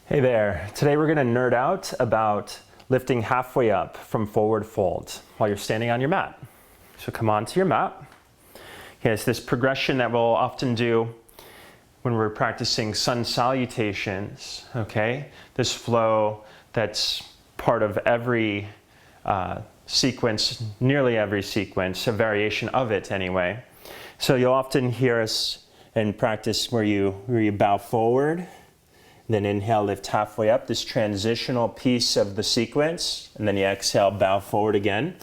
Hey there. Today we're going to nerd out about lifting halfway up from forward fold while you're standing on your mat. So come onto your mat. Okay, it's this progression that we'll often do when we're practicing sun salutations. Okay, this flow that's part of every sequence, nearly every sequence, a variation of it anyway. So you'll often hear us in practice where you bow forward. Then inhale, lift halfway up, this transitional piece of the sequence. And then you exhale, bow forward again.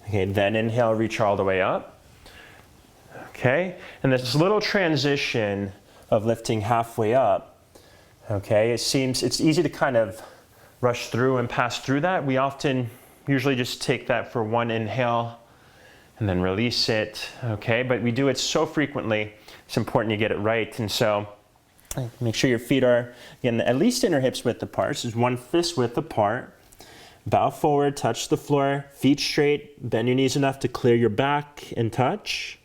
Okay, then inhale, reach all the way up. Okay, and this little transition of lifting halfway up, okay, it's easy to kind of rush through and pass through that. We often usually just take that for one inhale and then release it, okay? But we do it so frequently, it's important you get it right. And so, make sure your feet are, again, at least inner hips width apart. So one fist width apart. Bow forward, touch the floor, feet straight, bend your knees enough to clear your back and touch.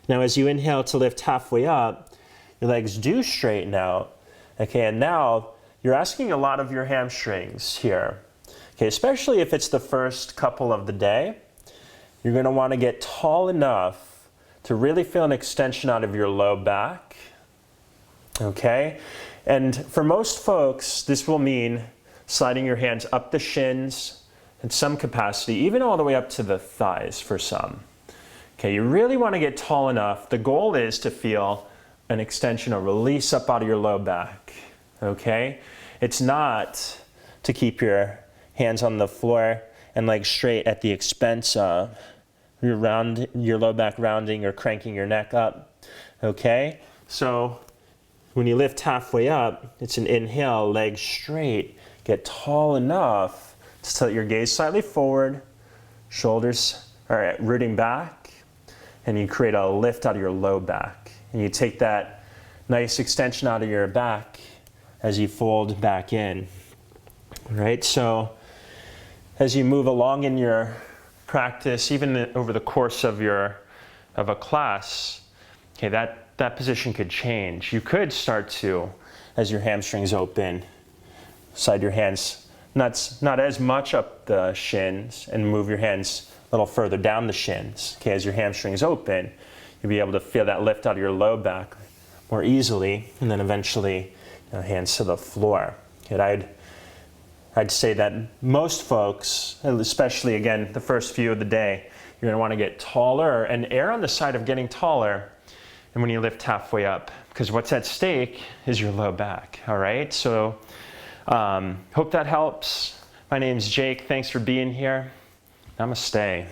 Now as you inhale to lift halfway up, your legs do straighten out. Okay, and now you're asking a lot of your hamstrings here. Okay, especially if it's the first couple of the day, you're gonna wanna get tall enough to really feel an extension out of your low back. Okay, and for most folks, this will mean sliding your hands up the shins in some capacity, even all the way up to the thighs for some. Okay, you really want to get tall enough. The goal is to feel an extension or release up out of your low back. Okay, it's not to keep your hands on the floor and legs straight at the expense of your low back rounding or cranking your neck up. Okay, so when you lift halfway up, it's an inhale, legs straight. Get tall enough to tilt your gaze slightly forward, shoulders are rooting back, and you create a lift out of your low back. And you take that nice extension out of your back as you fold back in. All right, so as you move along in your practice, even over the course of a class, okay, that position could change. You could start to, as your hamstrings open, slide your hands not as much up the shins and move your hands a little further down the shins. Okay, as your hamstrings open, you'll be able to feel that lift out of your low back more easily, and then eventually hands to the floor. Okay, I'd say that most folks, especially again the first few of the day, you're going to want to get taller and err on the side of getting taller. And when you lift halfway up, because what's at stake is your low back, all right? So hope that helps. My name's Jake. Thanks for being here. Namaste.